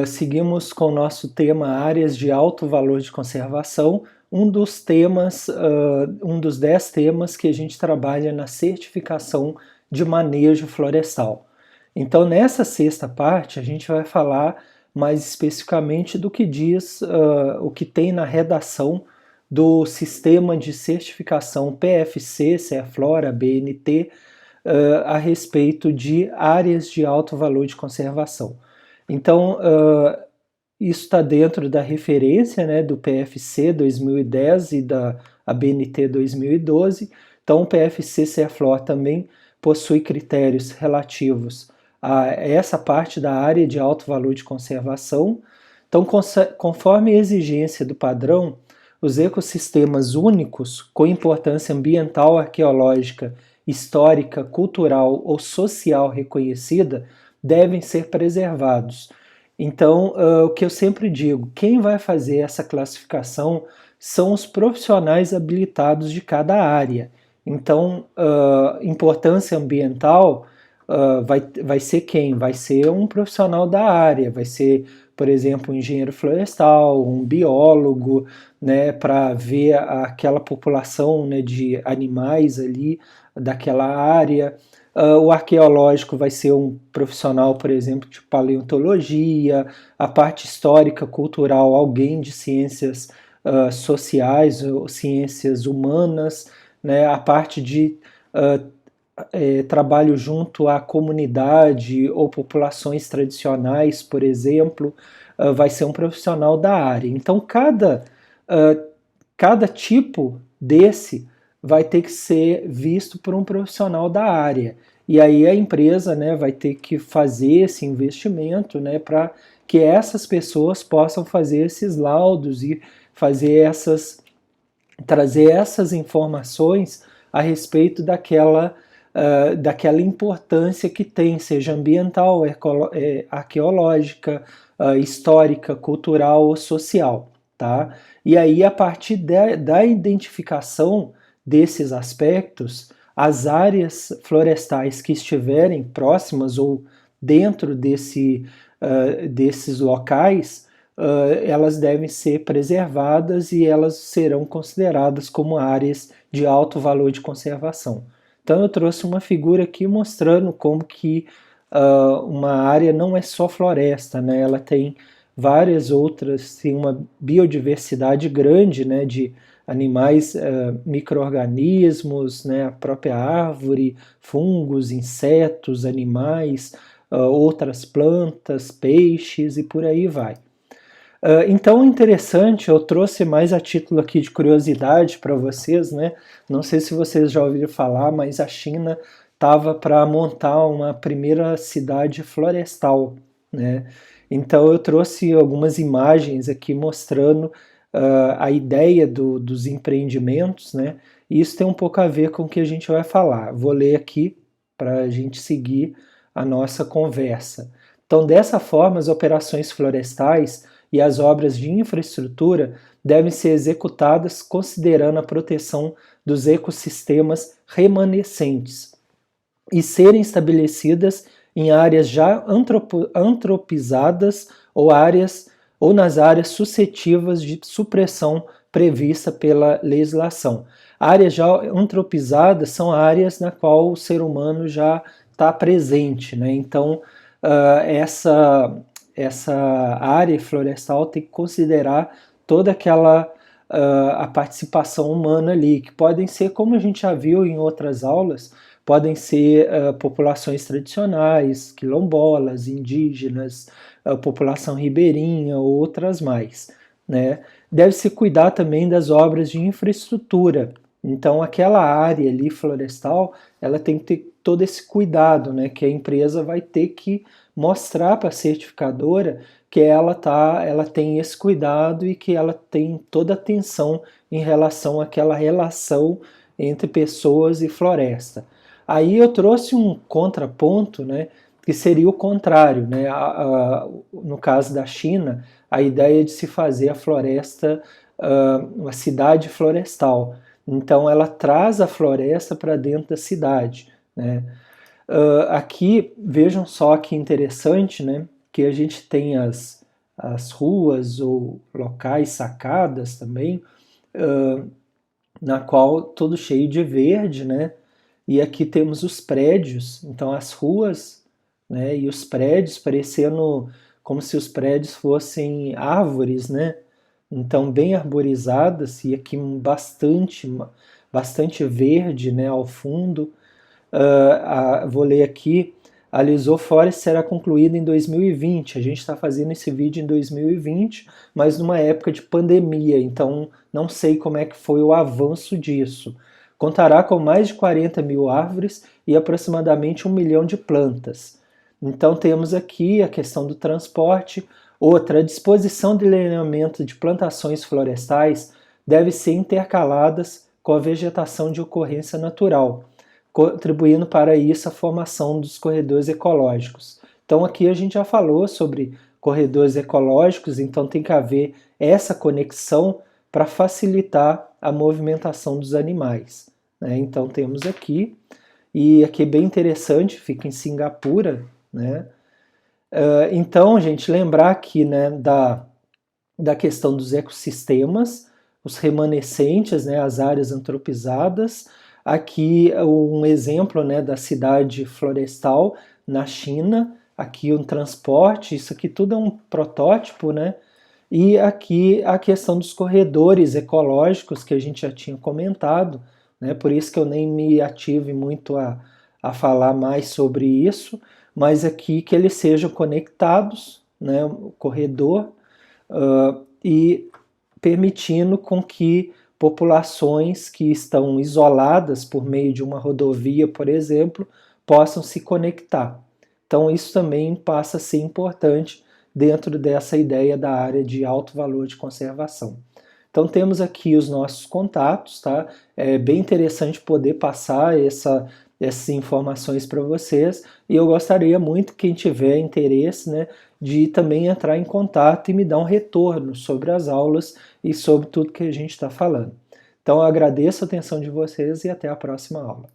Seguimos com o nosso tema áreas de alto valor de conservação, um dos temas, um dos 10 temas que a gente trabalha na certificação de manejo florestal. Então, nessa sexta parte, a gente vai falar mais especificamente do que diz o que tem na redação do sistema de certificação PFC, CEFLORA, BNT, a respeito de áreas de alto valor de conservação. Então, isso está dentro da referência, né, do PFC 2010 e da ABNT 2012. Então, o PFC CEFLOR também possui critérios relativos a essa parte da área de alto valor de conservação. Então, conforme a exigência do padrão, os ecossistemas únicos com importância ambiental, arqueológica, histórica, cultural ou social reconhecida devem ser preservados. Então, o que eu sempre digo, quem vai fazer essa classificação são os profissionais habilitados de cada área. Então, importância ambiental vai ser quem? Vai ser um profissional da área, vai ser, por exemplo, um engenheiro florestal, um biólogo, né, para ver aquela população, né, de animais ali daquela área. O arqueológico vai ser um profissional, por exemplo, de paleontologia, a parte histórica, cultural, alguém de ciências sociais ou ciências humanas, né, a parte de trabalho junto à comunidade ou populações tradicionais, por exemplo, vai ser um profissional da área. Então, cada tipo desse vai ter que ser visto por um profissional da área. E aí a empresa, né, vai ter que fazer esse investimento, né, para que essas pessoas possam fazer esses laudos e trazer essas informações a respeito daquela importância que tem, seja ambiental, arqueológica, histórica, cultural ou social. Tá? E aí, a partir da identificação desses aspectos, as áreas florestais que estiverem próximas ou dentro desses locais, elas devem ser preservadas e elas serão consideradas como áreas de alto valor de conservação. Então eu trouxe uma figura aqui mostrando como que uma área não é só floresta, né? Ela tem várias outras, tem uma biodiversidade grande, né, de animais, micro-organismos, né, a própria árvore, fungos, insetos, animais, outras plantas, peixes e por aí vai. Então, interessante, eu trouxe mais a título aqui de curiosidade para vocês, né? Não sei se vocês já ouviram falar, mas a China estava para montar uma primeira cidade florestal, né? Então, eu trouxe algumas imagens aqui mostrando a ideia dos empreendimentos, né? E isso tem um pouco a ver com o que a gente vai falar. Vou ler aqui para a gente seguir a nossa conversa. Então, dessa forma, as operações florestais e as obras de infraestrutura devem ser executadas considerando a proteção dos ecossistemas remanescentes e serem estabelecidas em áreas já antropizadas ou nas áreas suscetíveis de supressão prevista pela legislação. Áreas já antropizadas são áreas na qual o ser humano já está presente, né? Então, essa área florestal tem que considerar toda aquela a participação humana ali, que podem ser, como a gente já viu em outras aulas, podem ser populações tradicionais, quilombolas, indígenas, população ribeirinha, outras mais, né? Deve-se cuidar também das obras de infraestrutura. Então, aquela área ali florestal, ela tem que ter todo esse cuidado, né? Que a empresa vai ter que mostrar para a certificadora que ela tem esse cuidado e que ela tem toda a atenção em relação àquela relação entre pessoas e floresta. Aí eu trouxe um contraponto, né, que seria o contrário, né? No caso da China, a ideia de se fazer a floresta, uma cidade florestal. Então ela traz a floresta para dentro da cidade, né? Aqui, vejam só que interessante, né? que a gente tem as ruas ou locais, sacadas também, na qual tudo cheio de verde, né? E aqui temos os prédios, então as ruas, né? E os prédios parecendo como se os prédios fossem árvores, né? Então bem arborizadas e aqui bastante verde, né? Ao fundo. Vou ler aqui. A Lisou Forest será concluída em 2020. A gente está fazendo esse vídeo em 2020, mas numa época de pandemia, então não sei como é que foi o avanço disso. Contará com mais de 40 mil árvores e aproximadamente 1 milhão de plantas. Então temos aqui a questão do transporte. Outra, a disposição de lineamento de plantações florestais deve ser intercaladas com a vegetação de ocorrência natural, contribuindo para isso a formação dos corredores ecológicos. Então aqui a gente já falou sobre corredores ecológicos, então tem que haver essa conexão para facilitar a movimentação dos animais, né? Então temos aqui, e aqui é bem interessante, fica em Singapura, né? Então, gente, lembrar aqui, né, da questão dos ecossistemas, os remanescentes, né, as áreas antropizadas. Aqui um exemplo, né, da cidade florestal na China, aqui um transporte, isso aqui tudo é um protótipo, né? E aqui a questão dos corredores ecológicos que a gente já tinha comentado, né? Por isso que eu nem me ative muito a falar mais sobre isso, mas aqui que eles sejam conectados, né? O corredor, e permitindo com que populações que estão isoladas por meio de uma rodovia, por exemplo, possam se conectar. Então isso também passa a ser importante dentro dessa ideia da área de alto valor de conservação. Então temos aqui os nossos contatos, tá? É bem interessante poder passar essas informações para vocês e eu gostaria muito, quem tiver interesse, né, de também entrar em contato e me dar um retorno sobre as aulas e sobre tudo que a gente está falando. Então eu agradeço a atenção de vocês e até a próxima aula.